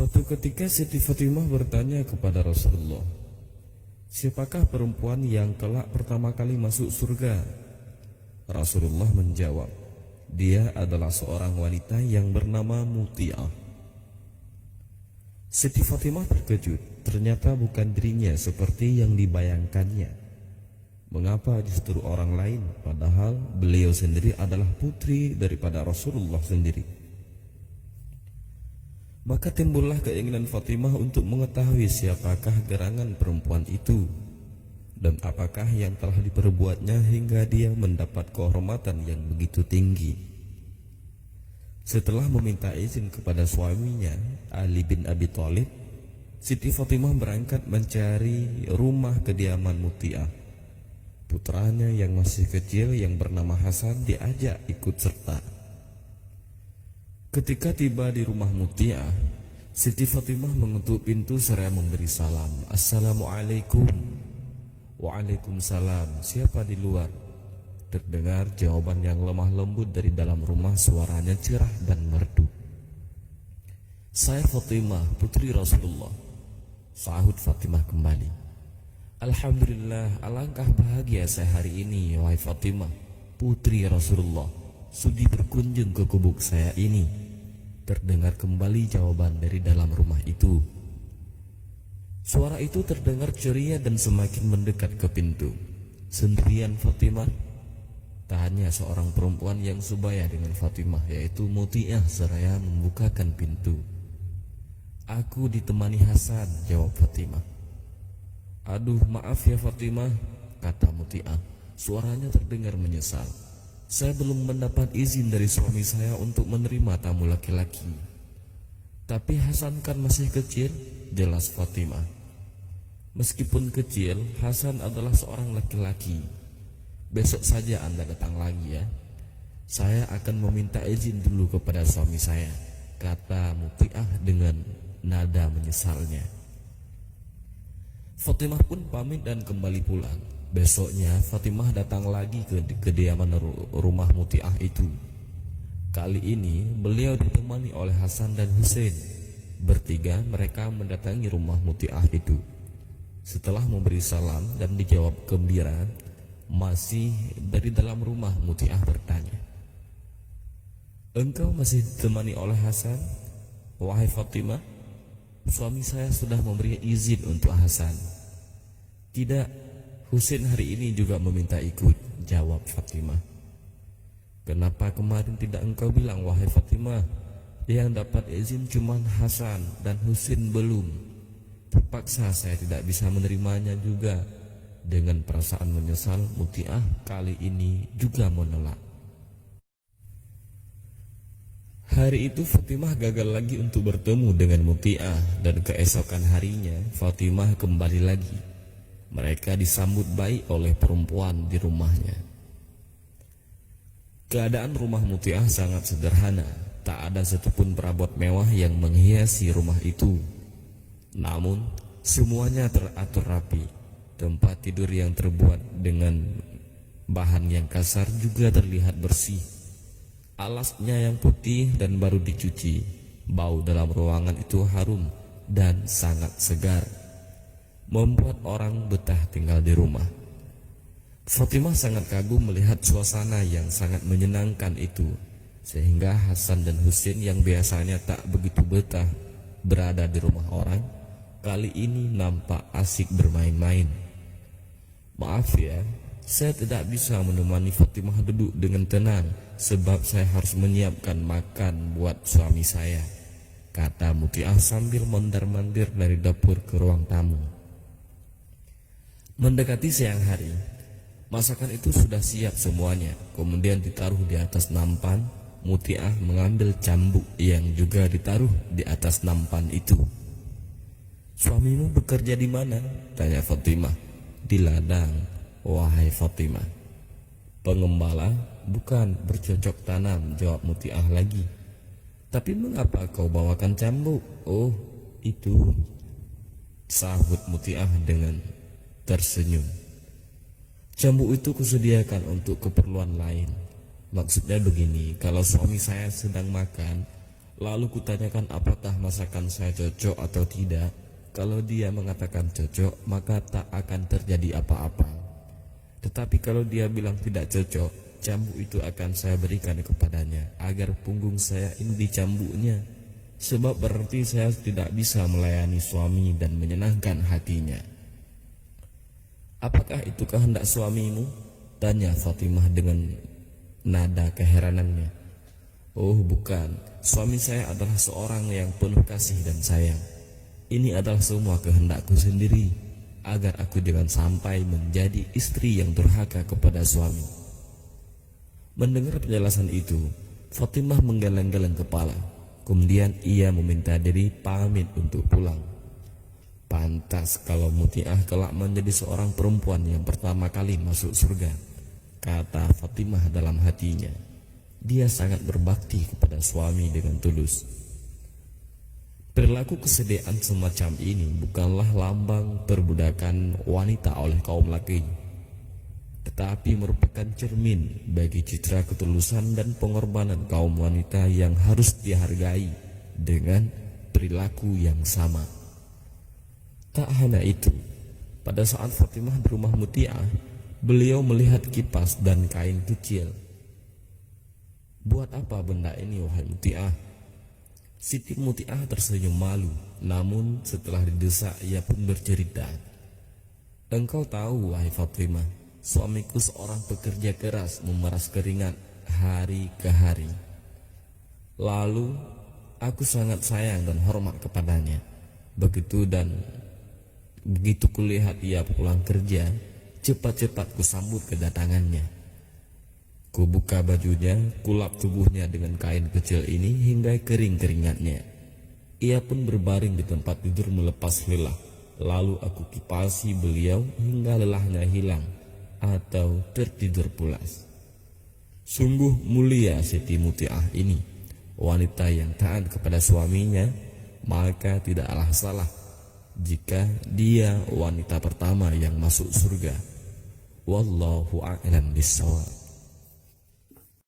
Suatu ketika Siti Fatimah bertanya kepada Rasulullah, "Siapakah perempuan yang kelak pertama kali masuk surga?" Rasulullah menjawab, "Dia adalah seorang wanita yang bernama Muti'ah." Siti Fatimah terkejut, ternyata bukan dirinya seperti yang dibayangkannya. Mengapa justru orang lain, padahal beliau sendiri adalah putri daripada Rasulullah sendiri. Maka timbullah keinginan Fatimah untuk mengetahui siapakah gerangan perempuan itu dan apakah yang telah diperbuatnya hingga dia mendapat kehormatan yang begitu tinggi. Setelah meminta izin kepada suaminya Ali bin Abi Thalib, Siti Fatimah berangkat mencari rumah kediaman Muti'ah. Putranya yang masih kecil yang bernama Hasan diajak ikut serta. Ketika tiba di rumah Muti'ah, Siti Fatimah mengetuk pintu seraya memberi salam. "Assalamualaikum." "Waalaikumsalam, siapa di luar?" Terdengar jawaban yang lemah lembut dari dalam rumah, suaranya cerah dan merdu. "Saya Fatimah, putri Rasulullah," sahut Fatimah kembali. "Alhamdulillah, alangkah bahagia saya hari ini, wahai Fatimah, putri Rasulullah, sudi berkunjung ke gubuk saya ini." Terdengar kembali jawaban dari dalam rumah itu. Suara itu terdengar ceria dan semakin mendekat ke pintu. "Sendirian Fatimah?" tanya seorang perempuan yang sebaya dengan Fatimah, yaitu Muti'ah, seraya membukakan pintu. "Aku ditemani Hasan," jawab Fatimah. "Aduh, maaf ya Fatimah," kata Muti'ah. Suaranya terdengar menyesal. "Saya belum mendapat izin dari suami saya untuk menerima tamu laki-laki." "Tapi Hasan kan masih kecil," jelas Fatimah. "Meskipun kecil, Hasan adalah seorang laki-laki. Besok saja Anda datang lagi ya. Saya akan meminta izin dulu kepada suami saya," kata Muti'ah dengan nada menyesalnya. Fatimah pun pamit dan kembali pulang. Besoknya Fatimah datang lagi ke kediaman rumah Muti'ah itu. Kali ini beliau ditemani oleh Hasan dan Husain. Bertiga mereka mendatangi rumah Muti'ah itu. Setelah memberi salam dan dijawab gembira, masih dari dalam rumah Muti'ah bertanya, "Engkau masih ditemani oleh Hasan, wahai Fatimah?" "Suami saya sudah memberi izin untuk Hasan." "Tidak, Husain hari ini juga meminta ikut," jawab Fatimah. "Kenapa kemarin tidak engkau bilang, wahai Fatimah? Yang dapat izin cuma Hasan dan Husain belum. Terpaksa saya tidak bisa menerimanya juga." Dengan perasaan menyesal, Muti'ah kali ini juga menolak. Hari itu Fatimah gagal lagi untuk bertemu dengan Muti'ah, dan keesokan harinya Fatimah kembali lagi. Mereka disambut baik oleh perempuan di rumahnya. Keadaan rumah Muti'ah sangat sederhana, tak ada satupun perabot mewah yang menghiasi rumah itu. Namun semuanya teratur rapi. Tempat tidur yang terbuat dengan bahan yang kasar juga terlihat bersih. Alasnya yang putih dan baru dicuci. Bau dalam ruangan itu harum dan sangat segar, membuat orang betah tinggal di rumah. Fatimah sangat kagum melihat suasana yang sangat menyenangkan itu, sehingga Hasan dan Husain yang biasanya tak begitu betah berada di rumah orang, kali ini nampak asik bermain-main. "Maaf ya, saya tidak bisa menemani Fatimah duduk dengan tenang, sebab saya harus menyiapkan makan buat suami saya," kata Muti'ah sambil mondar-mandir dari dapur ke ruang tamu. Mendekati siang hari, masakan itu sudah siap semuanya, kemudian ditaruh di atas nampan. Muti'ah mengambil cambuk yang juga ditaruh di atas nampan itu. "Suamimu bekerja di mana?" tanya Fatimah. "Di ladang, wahai Fatimah." "Pengembala?" "Bukan, bercocok tanam," jawab Muti'ah lagi. "Tapi mengapa kau bawakan cambuk?" "Oh, itu," sahut Muti'ah dengan tersenyum. "Cambuk itu kusediakan untuk keperluan lain. Maksudnya begini, kalau suami saya sedang makan, Lalu kutanyakan apakah masakan saya cocok atau tidak. Kalau dia mengatakan cocok, maka tak akan terjadi apa-apa. Tetapi kalau dia bilang tidak cocok, cambuk itu akan saya berikan kepadanya agar punggung saya ini dicambuknya. Sebab berarti saya tidak bisa melayani suami dan menyenangkan hatinya. Apakah itu kehendak suamimu? Tanya Fatimah dengan nada keheranannya. Oh bukan, suami saya adalah seorang yang penuh kasih dan sayang. Ini adalah semua kehendakku sendiri, agar aku jangan sampai menjadi istri yang durhaka kepada suami. Mendengar penjelasan itu, Fatimah menggeleng-geleng kepala. Kemudian ia meminta diri pamit untuk pulang. Pantas kalau Muti'ah kelak menjadi seorang perempuan yang pertama kali masuk surga, kata Fatimah dalam hatinya. Dia sangat berbakti kepada suami dengan tulus. Perilaku kesediaan semacam ini bukanlah lambang perbudakan wanita oleh kaum laki, tetapi merupakan cermin bagi citra ketulusan dan pengorbanan kaum wanita yang harus dihargai dengan perilaku yang sama. Tak hanya itu, pada saat Fatimah di rumah Muti'ah, beliau melihat kipas dan kain kecil. Buat apa benda ini wahai Muti'ah? Siti Muti'ah tersenyum malu, namun setelah didesak ia pun bercerita. Engkau tahu wahai Fatimah, suamiku seorang pekerja keras memeras keringat hari ke hari. Lalu aku sangat sayang dan hormat kepadanya. Begitu kulihat ia pulang kerja, cepat-cepat kusambut kedatangannya. Kubuka bajunya, kulap tubuhnya dengan kain kecil ini hingga kering keringatnya. Ia pun berbaring di tempat tidur melepas lelah. Lalu aku kipasi beliau hingga lelahnya hilang atau tertidur pulas. Sungguh mulia Siti Muti'ah ini, wanita yang taat kepada suaminya, maka tidaklah salah jika dia wanita pertama yang masuk surga. Wallahu a'lam bishawab.